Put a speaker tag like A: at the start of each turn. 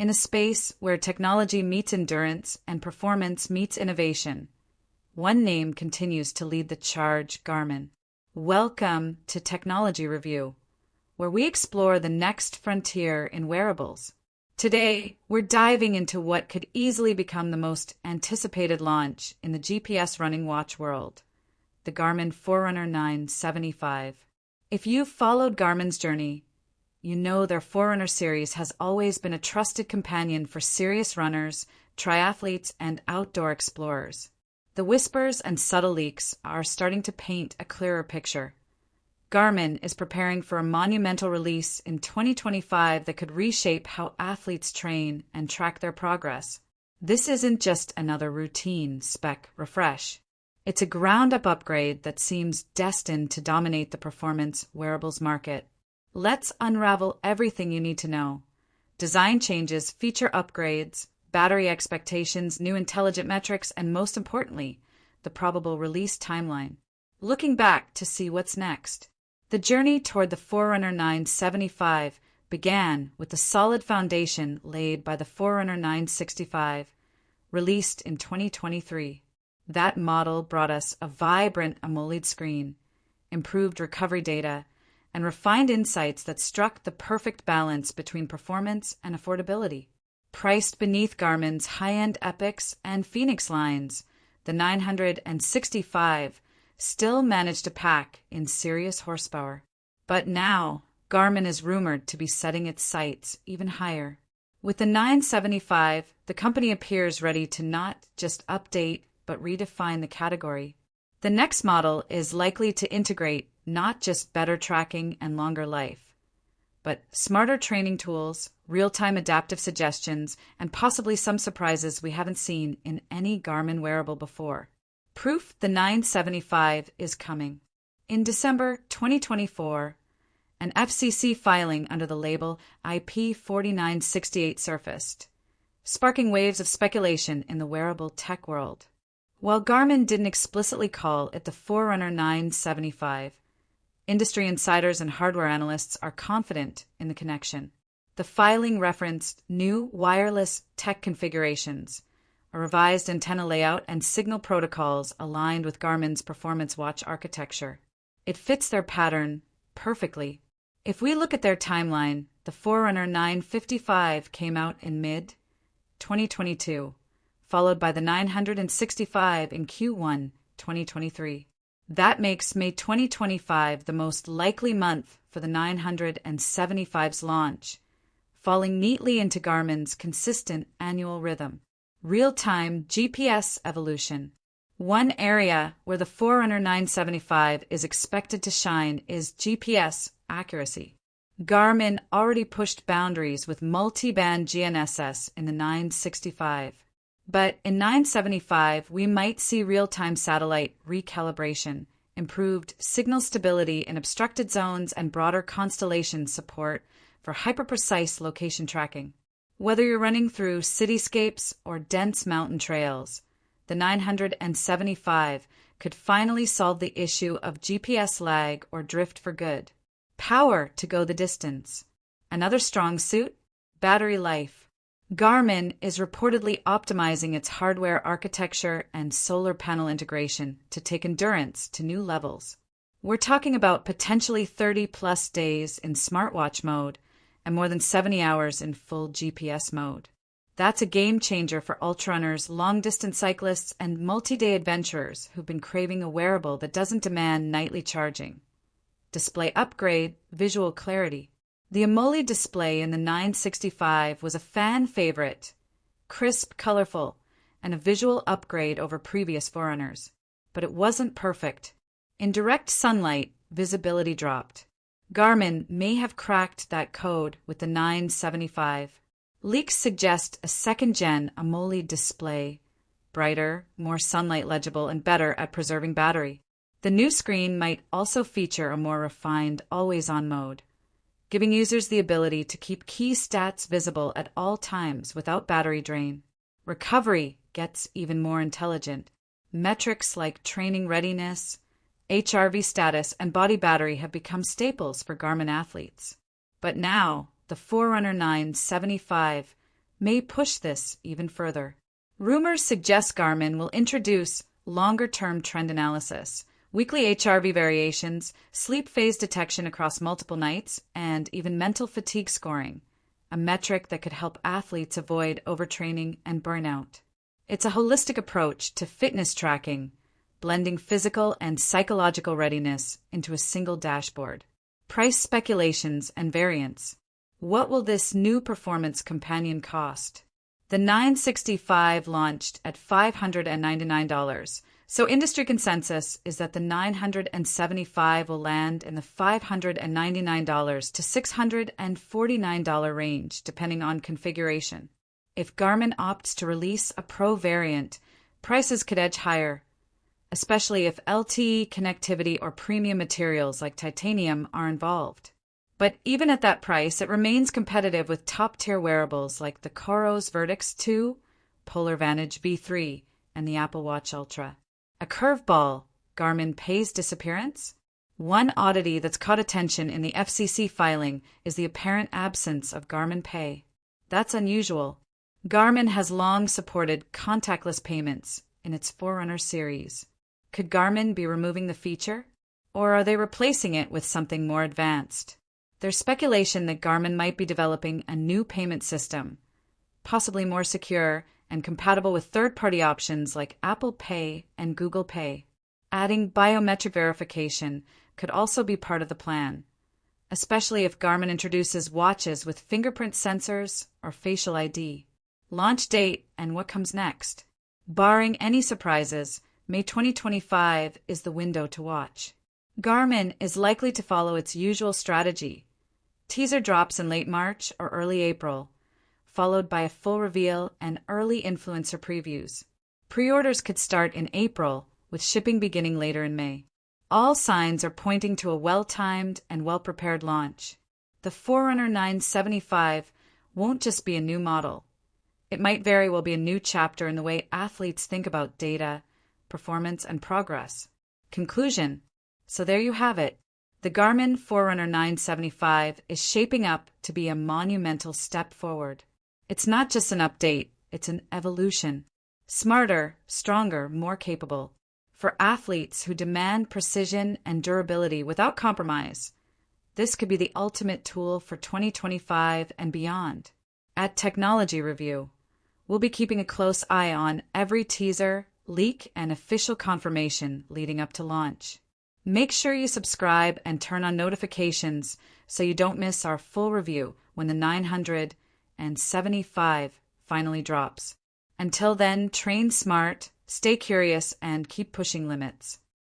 A: In a space where technology meets endurance and performance meets innovation, one name continues to lead the charge: Garmin. Welcome to Technology Review, where we explore the next frontier in wearables. Today, we're diving into what could easily become the most anticipated launch in the GPS running watch world, the Garmin Forerunner 975. If you've followed Garmin's journey, you know their Forerunner series has always been a trusted companion for serious runners, triathletes, and outdoor explorers. The whispers and subtle leaks are starting to paint a clearer picture. Garmin is preparing for a monumental release in 2025 that could reshape how athletes train and track their progress. This isn't just another routine spec refresh. It's a ground-up upgrade that seems destined to dominate the performance wearables market. Let's unravel everything you need to know. Design changes, feature upgrades, battery expectations, new intelligent metrics, and most importantly, the probable release timeline. Looking back to see what's next. The journey toward the Forerunner 975 began with the solid foundation laid by the Forerunner 965, released in 2023. That model brought us a vibrant AMOLED screen, improved recovery data, and refined insights that struck the perfect balance between performance and affordability. Priced beneath Garmin's high-end Epics and Phoenix lines, the 965 still managed to pack in serious horsepower. But now, Garmin is rumored to be setting its sights even higher. With the 975, the company appears ready to not just update but redefine the category. The next model is likely to integrate not just better tracking and longer life, but smarter training tools, real-time adaptive suggestions, and possibly some surprises we haven't seen in any Garmin wearable before. Proof the 975 is coming. In December 2024, an FCC filing under the label IP4968 surfaced, sparking waves of speculation in the wearable tech world. While Garmin didn't explicitly call it the Forerunner 975, industry insiders and hardware analysts are confident in the connection. The filing referenced new wireless tech configurations, a revised antenna layout, and signal protocols aligned with Garmin's performance watch architecture. It fits their pattern perfectly. If we look at their timeline, the Forerunner 955 came out in mid-2022, followed by the 965 in Q1 2023. That makes May 2025 the most likely month for the 975's launch, falling neatly into Garmin's consistent annual rhythm. Real-time GPS evolution. One area where the Forerunner 975 is expected to shine is GPS accuracy. Garmin already pushed boundaries with multi-band GNSS in the 965. But in 975, we might see real-time satellite recalibration, improved signal stability in obstructed zones, and broader constellation support for hyper-precise location tracking. Whether you're running through cityscapes or dense mountain trails, the 975 could finally solve the issue of GPS lag or drift for good. Power to go the distance. Another strong suit? Battery life. Garmin is reportedly optimizing its hardware architecture and solar panel integration to take endurance to new levels. We're talking about potentially 30-plus days in smartwatch mode and more than 70 hours in full GPS mode. That's a game changer for ultrarunners, long-distance cyclists, and multi-day adventurers who've been craving a wearable that doesn't demand nightly charging. Display upgrade, visual clarity. The AMOLED display in the 965 was a fan favorite, crisp, colorful, and a visual upgrade over previous Forerunners. But it wasn't perfect. In direct sunlight, visibility dropped. Garmin may have cracked that code with the 975. Leaks suggest a second-gen AMOLED display, brighter, more sunlight legible, and better at preserving battery. The new screen might also feature a more refined always-on mode, giving users the ability to keep key stats visible at all times without battery drain. Recovery gets even more intelligent. Metrics like training readiness, HRV status, and body battery have become staples for Garmin athletes. But now, the Forerunner 975 may push this even further. Rumors suggest Garmin will introduce longer-term trend analysis, weekly HRV variations, sleep phase detection across multiple nights, and even mental fatigue scoring, a metric that could help athletes avoid overtraining and burnout. It's a holistic approach to fitness tracking, blending physical and psychological readiness into a single dashboard. Price speculations and variants. What will this new performance companion cost? The 965 launched at $599, so industry consensus is that the 975 will land in the $599 to $649 range, depending on configuration. If Garmin opts to release a Pro variant, prices could edge higher, especially if LTE connectivity or premium materials like titanium are involved. But even at that price, it remains competitive with top-tier wearables like the Coros Vertix 2, Polar Vantage V3, and the Apple Watch Ultra. A curveball, Garmin Pay's disappearance? One oddity that's caught attention in the FCC filing is the apparent absence of Garmin Pay. That's unusual. Garmin has long supported contactless payments in its Forerunner series. Could Garmin be removing the feature? Or are they replacing it with something more advanced? There's speculation that Garmin might be developing a new payment system, possibly more secure and compatible with third-party options like Apple Pay and Google Pay. Adding biometric verification could also be part of the plan, especially if Garmin introduces watches with fingerprint sensors or facial ID. Launch date and what comes next. Barring any surprises, May 2025 is the window to watch. Garmin is likely to follow its usual strategy. Teaser drops in late March or early April, followed by a full reveal and early influencer previews. Pre-orders could start in April, with shipping beginning later in May. All signs are pointing to a well-timed and well-prepared launch. The Forerunner 975 won't just be a new model. It might very well be a new chapter in the way athletes think about data, performance, and progress. Conclusion. So there you have it. The Garmin Forerunner 975 is shaping up to be a monumental step forward. It's not just an update, it's an evolution. Smarter, stronger, more capable. For athletes who demand precision and durability without compromise, this could be the ultimate tool for 2025 and beyond. At Technology Review, we'll be keeping a close eye on every teaser, leak, and official confirmation leading up to launch. Make sure you subscribe and turn on notifications so you don't miss our full review when the 975 finally drops. Until then, train smart, stay curious, and keep pushing limits.